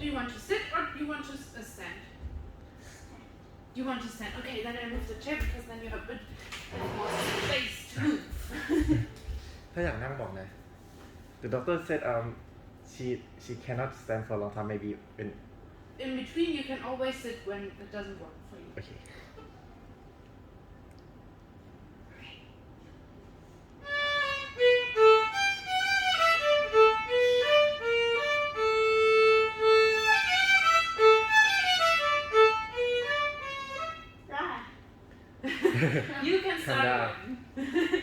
Do you want to sit or do you want to stand? You want to stand. Okay, then I move the chair because then you have a bit more space to move. ถ้าอยากนั่งบอกนะ The doctor said she cannot stand for a long time maybe In between you can always sit when it doesn't work for you. Okay. You can start down. again.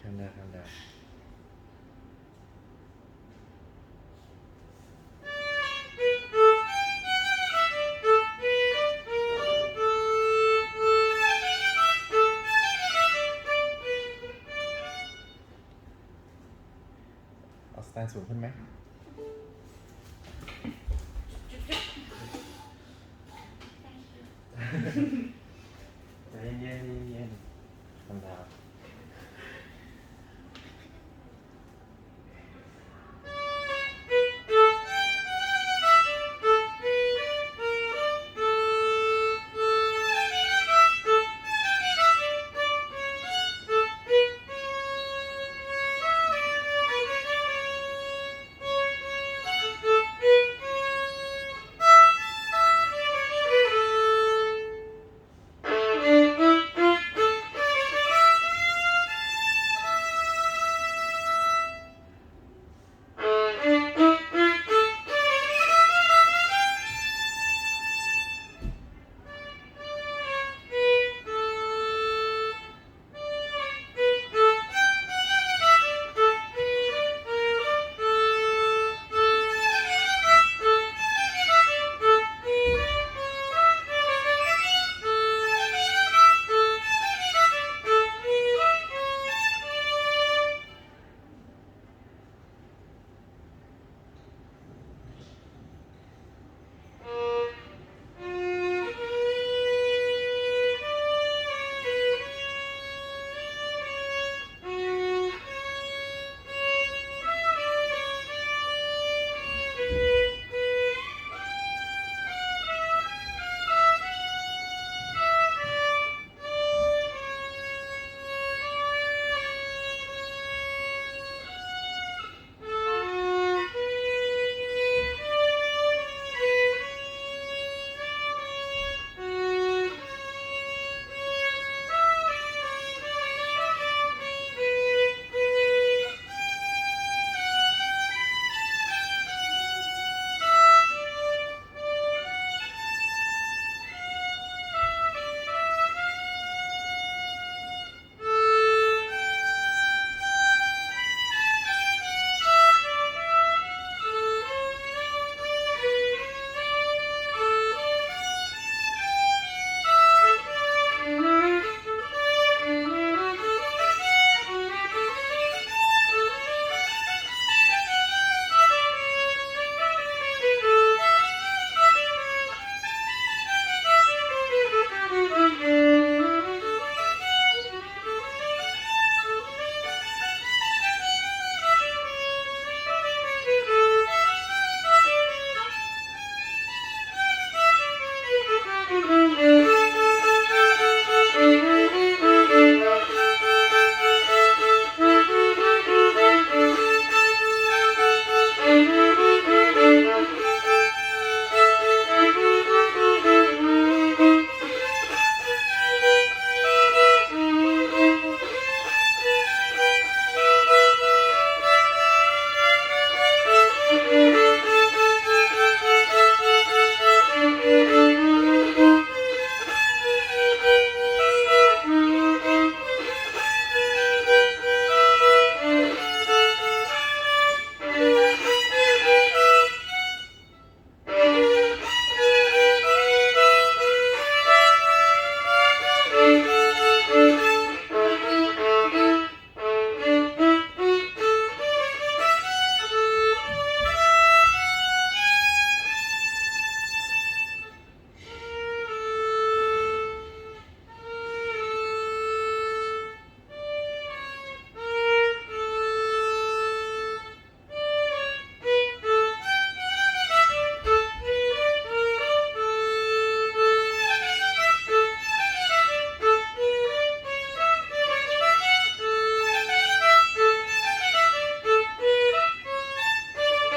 Calm down.เอาสแตนสูงขึ้นไหมใจเย็นๆcalm down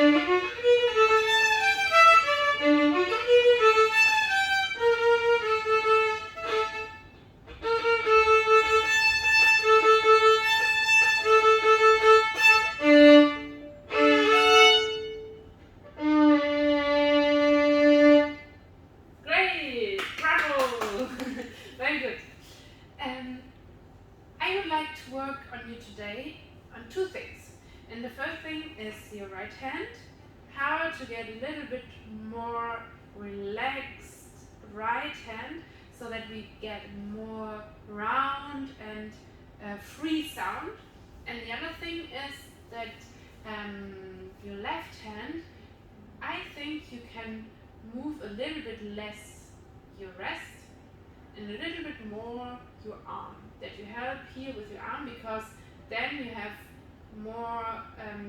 Great, bravo! Very good. I would like to work on you today on two things. And the first thing is your right hand, how to get a little bit more relaxed right hand so that we get more round and free sound. And the other thing is that your left hand, I think you can move a little bit less your wrist and a little bit more your arm. That you help here with your arm, because then you have more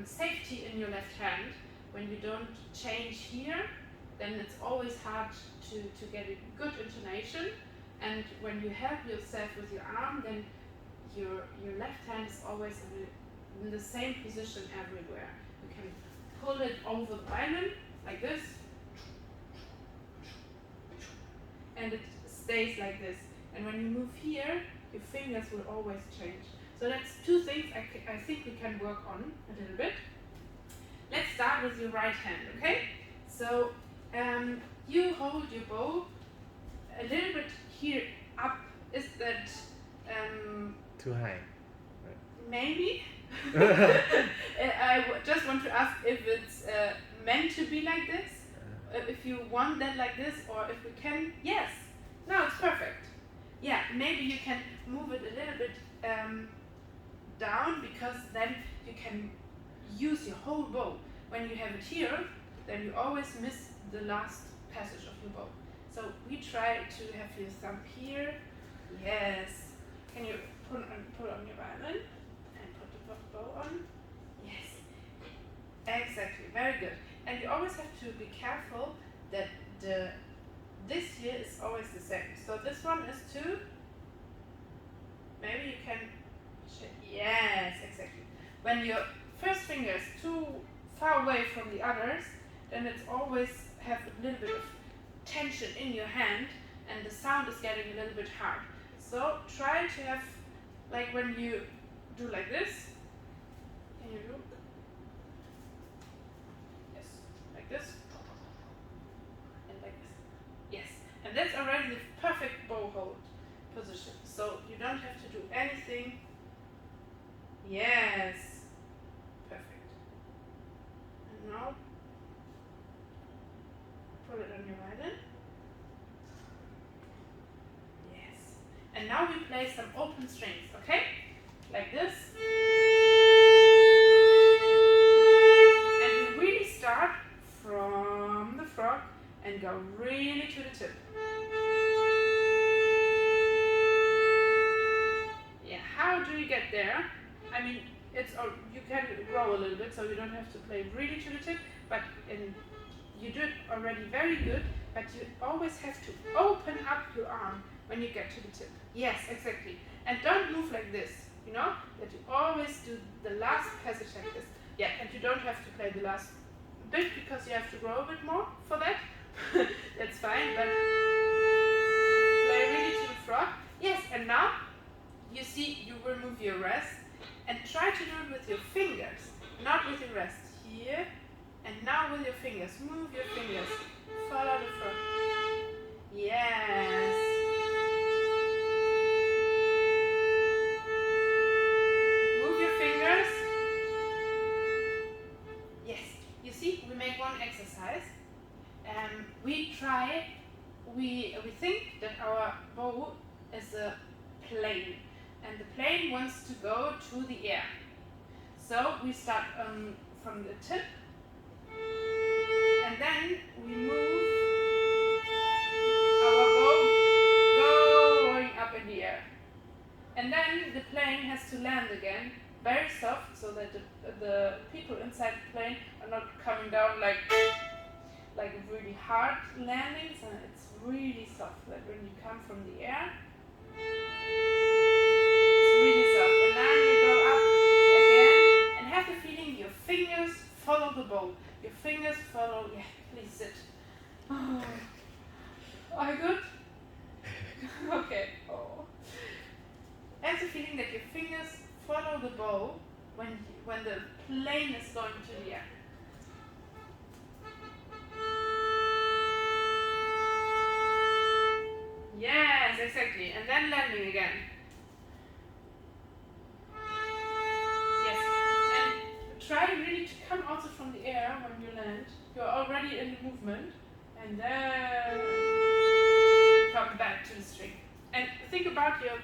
safety in your left hand. When you don't change here, then it's always hard to get a good intonation. And when you help yourself with your arm, then your left hand is always in the same position everywhere. You can pull it over the violin like this, and it stays like this. And when you move here, your fingers will always change. So that's two things I think we can work on a little bit. Let's start with your right hand, okay? So you hold your bow a little bit here up. Is that Too high. maybe? Just want to ask if it's meant to be like this, if you want that like this, or if we can. Yes, no, it's perfect. Yeah, maybe you can move it a little bit down, because then you can use your whole bow. When you have it here, then you always miss the last passage of your bow. So we try to have your thumb here. Yes. Can you put on your violin and put the bow on? Yes. Exactly. Very good. And you always have to be careful that this here is always the same. So this one is 2. Maybe you can check. Yes, exactly. When your first finger is too far away from the others, then it's always have a little bit of tension in your hand, and the sound is getting a little bit hard. So try to have, like when you do like this, can you do? Yes, like this, and like this. Yes, and that's already the perfect bow hold position. So you don't have to do anything. Yes, perfect. And now put it on your violin. Yes. And now we play some open strings, okay? Like this. And we really start from the frog and go really to the tip. Yeah, how do you get there? I mean, you can grow a little bit, so you don't have to play really to the tip, but you do it already very good, but you always have to open up your arm when you get to the tip. Yes, exactly. And don't move like this, you know, that you always do the last passage like this. Yeah, and you don't have to play the last bit, because you have to grow a bit more for that. That's fine, but play really to the frog. Yes, and now you see you remove your rest and try to do it with your fingers, not with your rest. Here, and now with your fingers. Move your fingers. Follow the frog. Yes. Move your fingers. Yes. You see, we make one exercise. We think that our bow is a plane, and the plane wants to go to the air. So we start from the tip, and then we move our bow going up in the air. And then the plane has to land again, very soft, so that the people inside the plane are not coming down like a really hard landing, so it's really soft, that when you come from the air, it's really soft. And then you go up again, and have the feeling your fingers follow the bow. your fingers follow. Yeah, please sit. Oh. Are you good? Okay. Oh. Have the feeling that your fingers follow the bow when the plane is going to the air. Yes, exactly. And then landing again. Yes. And try really to come also from the air when you land. You're already in the movement. And then come back to the string. And think about your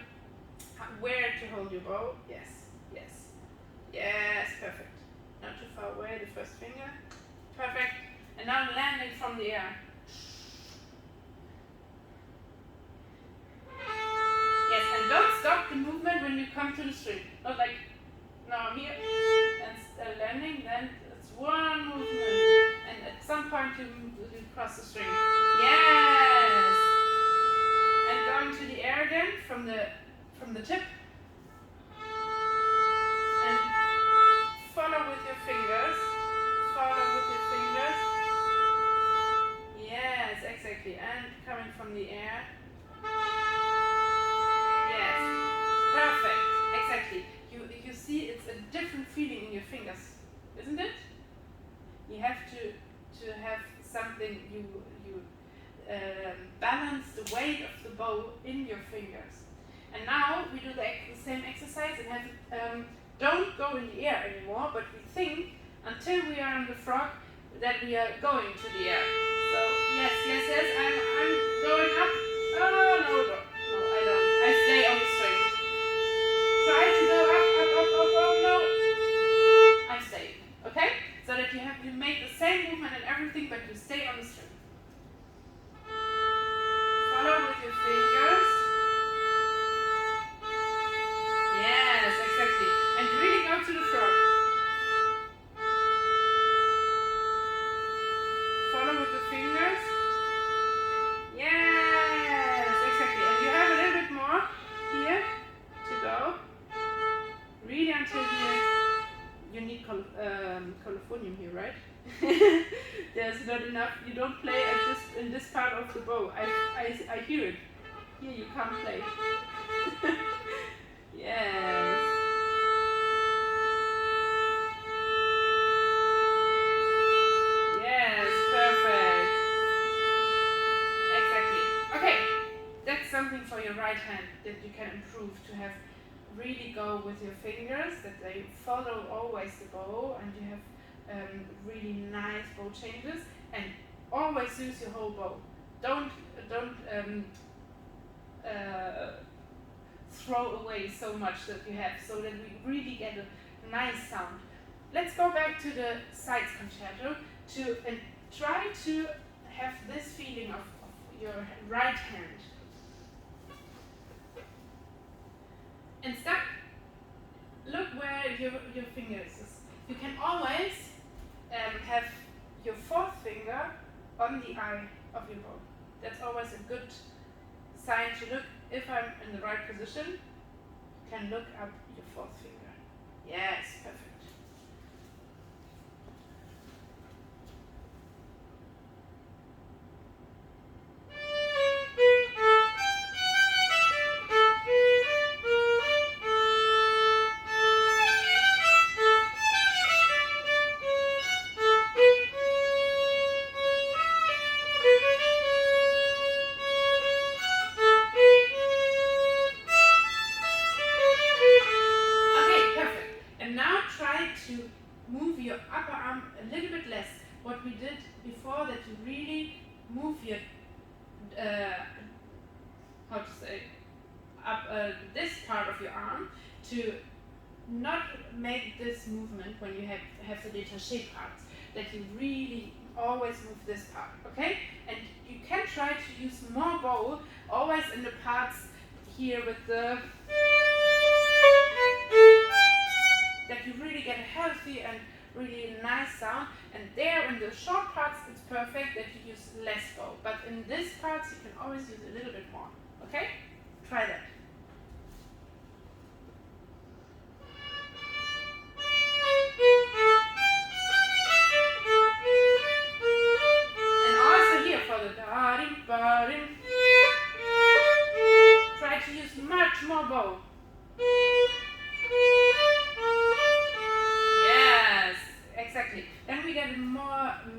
where to hold your bow. Yes, yes, yes, perfect. Not too far away, the first finger. Perfect. And now landing from the air. Yes, and don't stop the movement when you come to the string. Not like, now I'm here and landing, then it's one movement. And at some point you cross the string. Yes! And going to the air again from the tip. And follow with your fingers. Follow with your fingers. Yes, exactly. And coming from the air. Yes. Perfect. Exactly. You see it's a different feeling in your fingers, isn't it? You have to have something you balance the weight of the bow in your fingers. And now we do the same exercise and have don't go in the air anymore, but we think until we are on the frog that we are going to the air. So yes, I'm going up. Oh no, I don't. I stay on the string. Try to go up. Oh no. I stay. Okay? So that you make the same movement and everything, but you stay on the string. Follow with your fingers. Yes, exactly. And really go to the frog. Follow with the fingers. Yes, exactly. And you have a little bit more here to go. Really until here. You need colophonium here, right? There's not enough. You don't play in this part of the bow. I hear it. Here you can't play. Yes. Yes, perfect. Exactly. Okay, that's something for your right hand that you can improve to have really go with your fingers, that they follow always the bow, and you have really nice bow changes, and always use your whole bow. Don't throw away so much that you have, so that we really get a nice sound. Let's go back to the sides concerto and try to have this feeling of your right hand. And stop. Look where your fingers is. You can always have your fourth finger on the eye of your bow. That's always a good sign to look. If I'm in the right position, you can look up your fourth finger. Yes, perfect. What we did before, that you really move your this part of your arm to not make this movement when you have the détaché parts, that you really always move this part, okay? And you can try to use more bow always in the parts here with the that you really get a healthy and really nice sound, and there in the short parts it's perfect that you use less bow, but in this parts you can always use a little bit more, okay? Try that.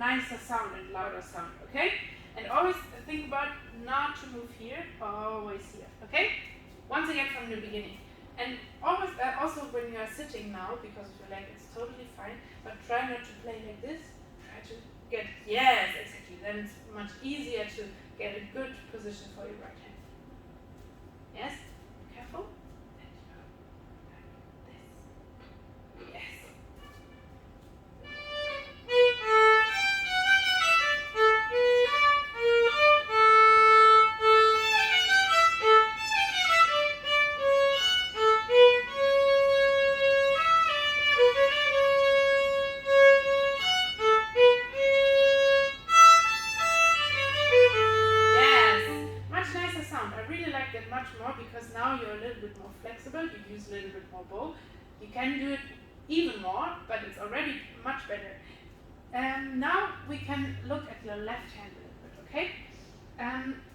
nicer sound and louder sound, okay? And always think about not to move here, always here, okay? Once again from the beginning. And always, also when you are sitting now, because of your leg, it's totally fine, but try not to play like this. Try to get, yes, exactly. Then it's much easier to get a good position for your right hand. Yes? Careful. And you go like this. Yes. Much more because now you're a little bit more flexible, you use a little bit more bow. You can do it even more, but it's already much better. Now we can look at your left hand a little bit, okay?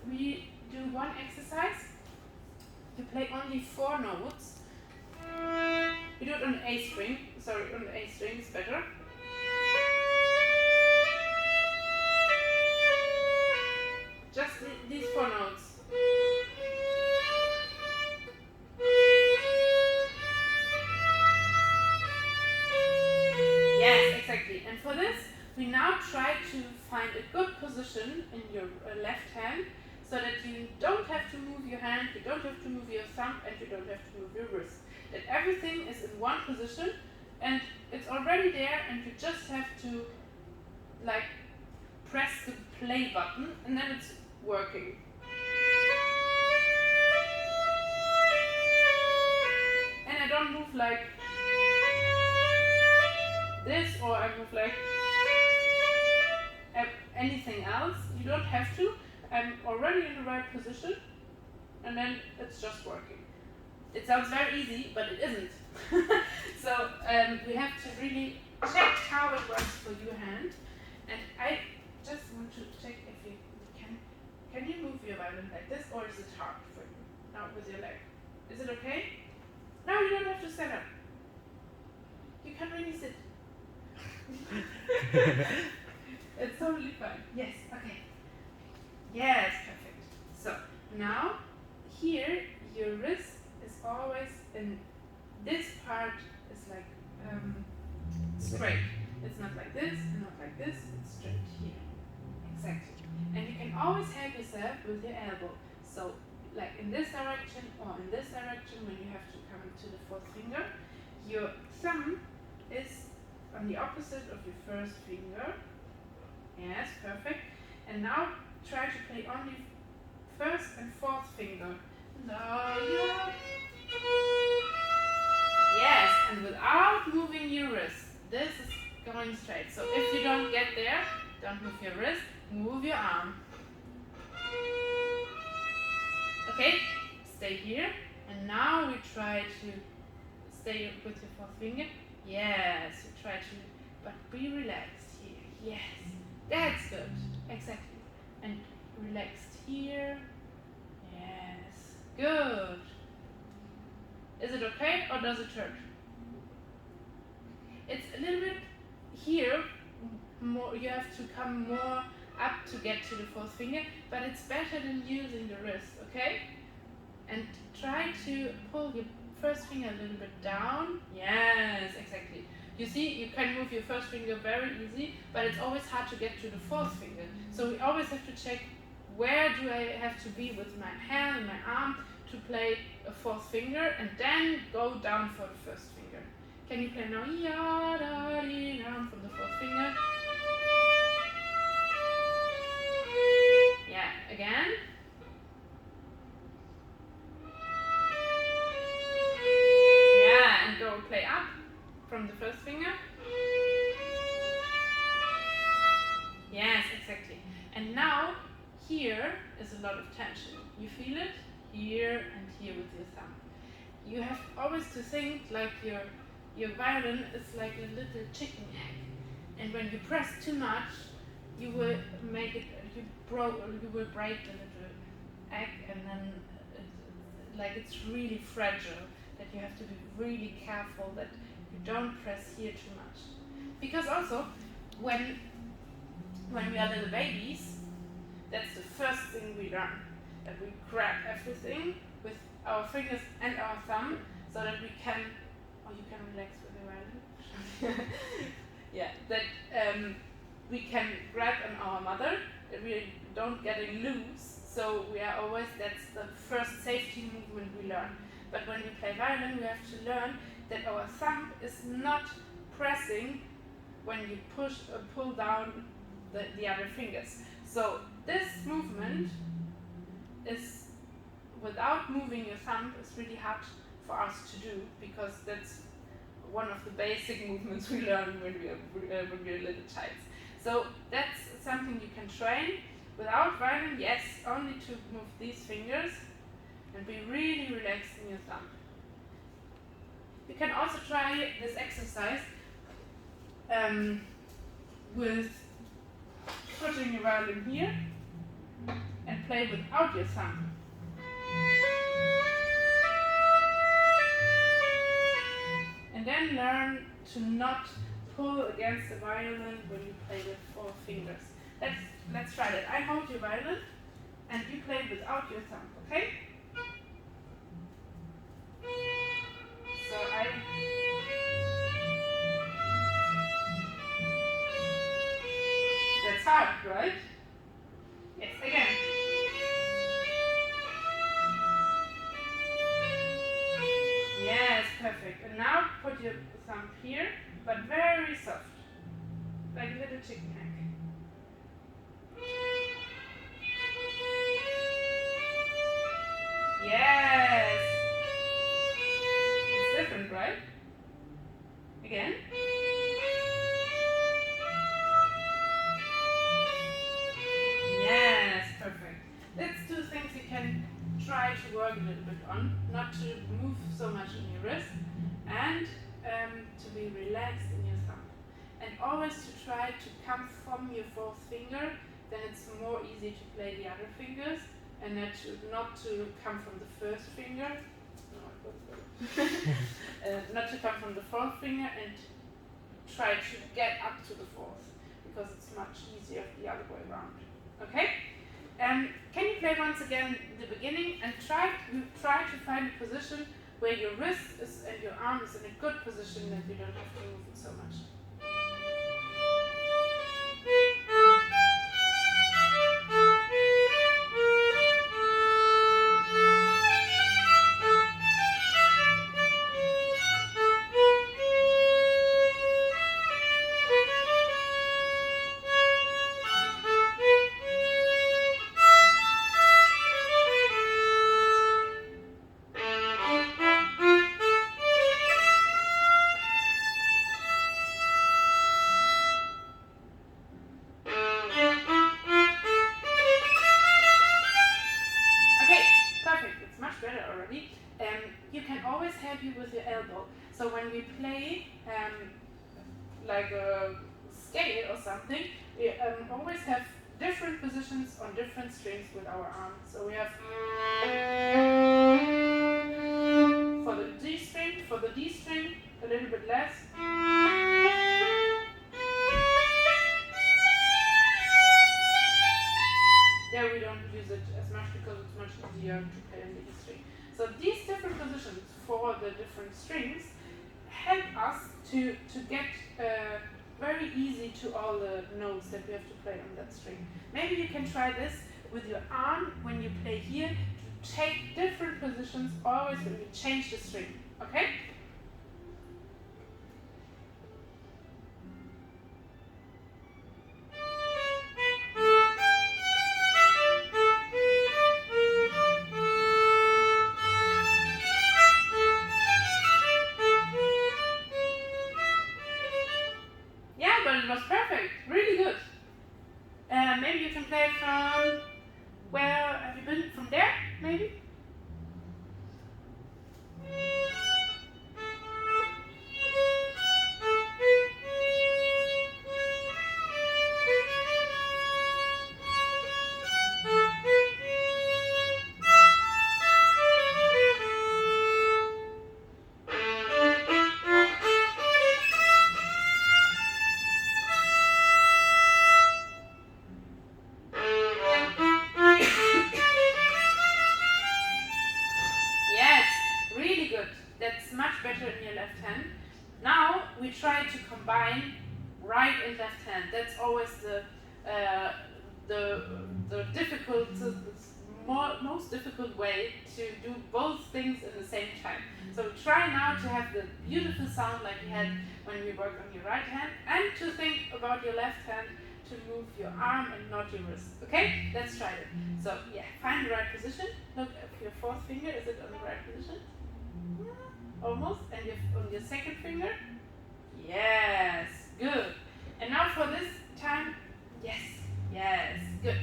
We do one exercise. You play only 4 notes. You do it on the A string. Sorry, on the A string is better. Just these 4 notes. Yes, exactly. And for this, we now try to find a good position in your left hand so that you don't have to move your hand, you don't have to move your thumb, and you don't have to move your wrist. That everything is in one position and it's already there, and you just have to like press the play button and then it's working. And I don't move like this, or I move like anything else. You don't have to. I'm already in the right position, and then it's just working. It sounds very easy, but it isn't. So we have to really check how it works for your hand. And I just want to check if you can you move your violin like this, or is it hard for you? Now with your leg. Is it okay? No, you don't have to stand up. You can really sit. It's totally fine. Yes, okay. Yes, perfect. So now here your wrist is always in this part is like straight. It's not like this, not like this, it's straight here. Exactly. And you can always help yourself with your elbow. So like in this direction or in this direction when you have to come to the 4th finger, your thumb is on the opposite of your 1st finger. Yes, perfect. And now try to play only 1st and 4th finger. No, yeah. Yes, and without moving your wrist. This is going straight. So if you don't get there, don't move your wrist, move your arm. Okay, stay here. And now we try to stay with your 4th finger. Yes, you try to, but be relaxed here. Yes, that's good. Exactly. And relaxed here. Yes, good. Is it okay, or does it hurt? It's a little bit here, more, you have to come more up to get to the 4th finger, but it's better than using the wrist, okay? And try to pull your 1st finger a little bit down. Yes, exactly. You see, you can move your 1st finger very easy, but it's always hard to get to the 4th finger. So we always have to check, where do I have to be with my hand and my arm to play a 4th finger, and then go down for the 1st finger. Can you play now? Ya, da, di, down from the 4th finger. Yeah, again. Yeah, and go play up from the 1st finger. Yes, exactly. And now here is a lot of tension. You feel it here and here with your thumb. You have always to think like your violin is like a little chicken egg, and when you press too much, you will make it. You will break the little egg, and then it's really fragile. That you have to be really careful that you don't press here too much, because also when when we are little babies, that's the first thing we learn. That we grab everything with our fingers and our thumb so that we can, you can relax with the violin. Yeah, that we can grab on our mother, that we don't getting loose. So we are always, that's the first safety movement we learn. But when we play violin, we have to learn that our thumb is not pressing when you push or pull down the other fingers. So this movement is, without moving your thumb, is really hard for us to do, because that's one of the basic movements we learn when we're little child. So that's something you can train. Without violin, yes, only to move these fingers and be really relaxed in your thumb. You can also try this exercise with putting your violin here and play without your thumb. And then learn to not pull against the violin when you play with 4 fingers. Let's try that. I hold your violin and you play without your thumb, okay? So that's hard, right? Yes, again. Yes, perfect. And now put your thumb here, but very soft, like a little chicken egg. Yes! It's different, right? Again. Yes, perfect. That's 2 things you can try to work a little bit on. Not to move so much in your wrist, and to be relaxed in your thumb. And always to try to come from your 4th finger, then it's more easy to play the other fingers, and not to come from the 1st finger. Not to come from the 4th finger and try to get up to the 4th, because it's much easier the other way around. Okay? Can you play once again the beginning and try to find a position where your wrist is and your arm is in a good position, that you don't have to move it so much. You can always help you with your elbow. So when we play like a scale or something, we always have different positions on different strings with our arm. So we have for the D string a little bit less. There we don't use it as much because it's much easier to play on the E string. So these different positions for the different strings help us to get very easy to all the notes that we have to play on that string. Maybe you can try this with your arm when you play here, to take different positions always when you change the string. Okay? It was perfect, really good. Maybe you can play from where have you been? From there, maybe? combine right and left hand. That's always the most difficult way to do both things in the same time. So try now to have the beautiful sound like you had when you work on your right hand, and to think about your left hand to move your arm and not your wrist. Okay? Let's try it. So yeah, find the right position. Look at your fourth finger. Is it on the right position? Almost. And on your second finger? Yes. Good. And now for this time, yes. Yes. Good.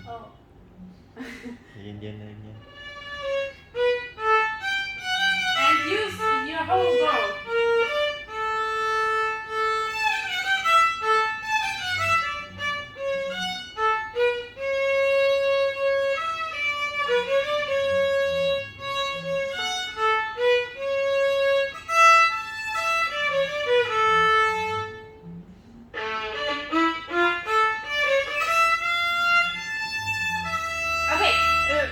Oh. เย็นๆเย็น And use your whole bow. Okay,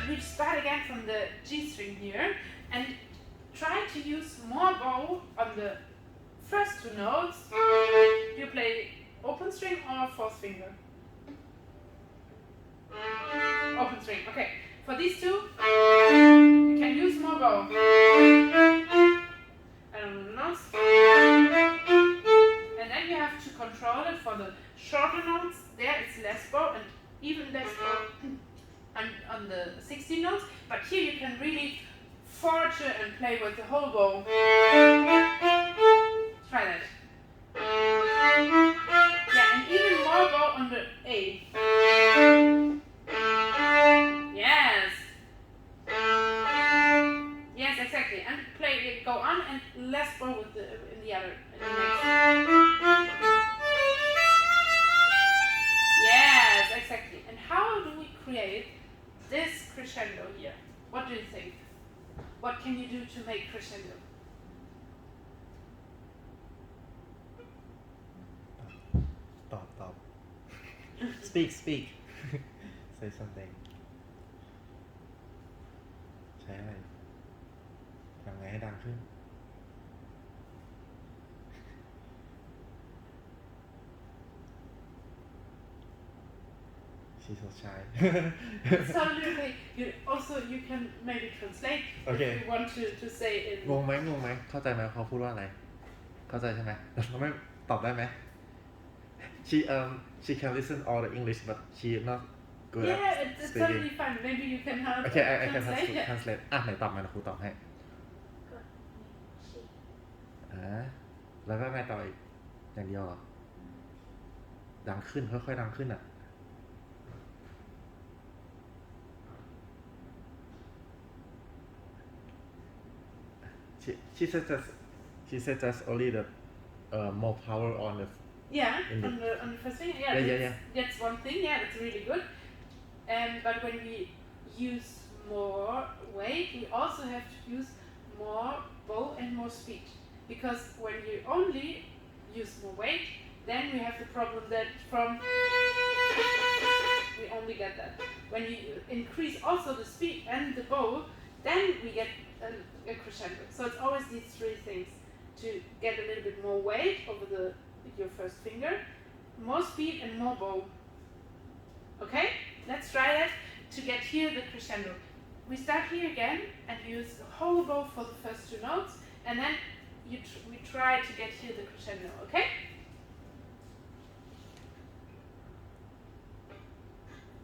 we start again from the G string here, and try to use more bow on the first two notes. You play open string or fourth finger? Open string, okay. For these two, you can use more bow. And notes. And then you have to control it for the shorter notes. There it's less bow and even less bow on the 16 notes. But here you can really forge it and play with the whole bow. Try that. Yeah, and even more bow on the A. Yes. Yes, exactly. And play, go on and less bow with the in the other. In the next. Yes, exactly. And how do we create this crescendo here? What do you think? What can you do to make crescendo? ๆตอบ speak say something ใช้อะไรทำไงให้ดังขึ้น she's so shy So you can maybe translate Okay. if you want to say in งงไหมเข้าใจไหมเขาพูดว่าอะไรเข้าใจใช่ไหมเราไม่ตอบได้ไหม she can listen all the English but she not good Yeah, at it's speaking totally fine. Maybe you can help Okay I can translate. translate อ่ะไหนตอบมาครูตอบให้แล้วก็ไงต่ออีกอย่างเดียวเหรอดังขึ้นค่อยๆดังขึ้นอ่ะshe said just only the more power on the Yeah, In the- on the first thing. Yeah, Yeah. That's one thing. Yeah, that's really good. But when we use more weight, we also have to use more bow and more speed. Because when you only use more weight, then we have the problem that we only get that. When you increase also the speed and the bow, then we get a crescendo. So it's always these three things to get a little bit more weight over your first finger, more speed and more bow. Okay, let's try that to get here the crescendo. We start here again and use the whole bow for the first two notes, and then we try to get here the crescendo. Okay?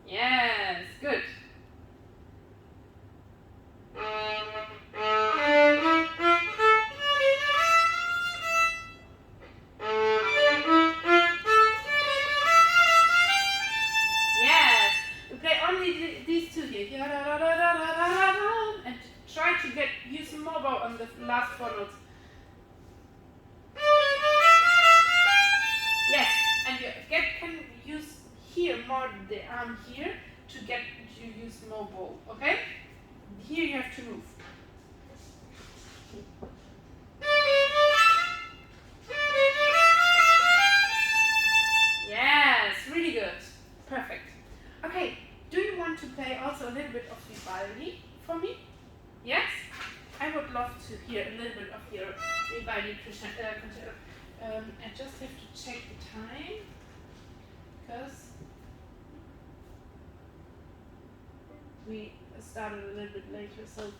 Yes, good. Yes, we play only these two here. And try to use more bow on the last four notes. Yes, and you can use here more the arm here to use more bow. Okay? Here you have to move. play also a little bit of Vivaldi for me? Yes? I would love to hear a little bit of your Vivaldi concerto. I just have to check the time, because we started a little bit later, so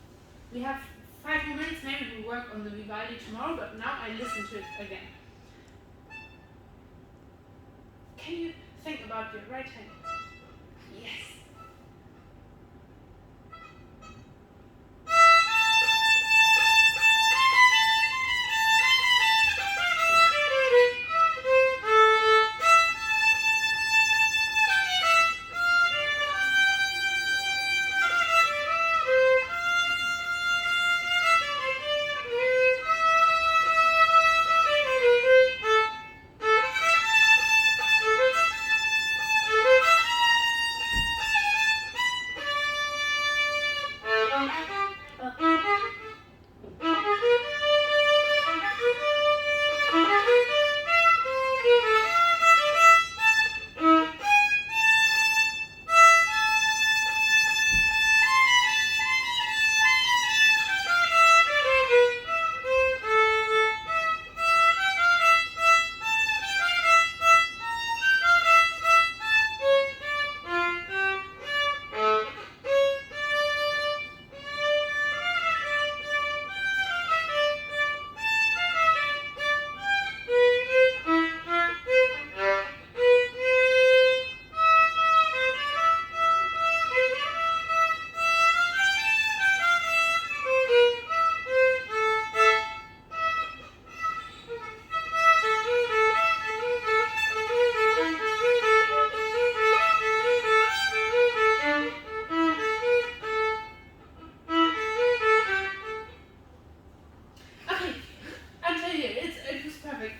we have 5 more minutes. Maybe we'll work on the Vivaldi tomorrow, but now I listen to it again. Can you think about your right hand? Yes.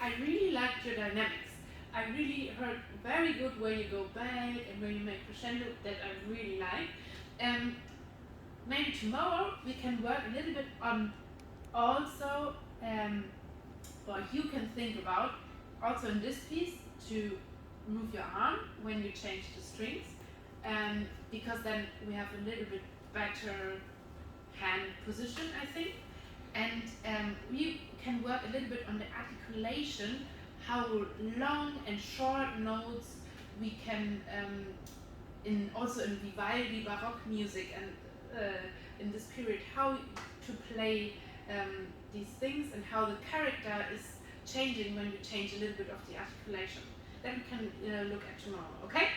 I really liked your dynamics. I really heard very good where you go back and where you make crescendo, that I really like. Maybe tomorrow we can work a little bit on also, or you can think about also in this piece to move your arm when you change the strings, because then we have a little bit better hand position, I think. And we can work a little bit on the articulation, how long and short notes we can, also in Vivaldi Baroque music and in this period, how to play these things and how the character is changing when we change a little bit of the articulation. Then we can look at tomorrow, okay?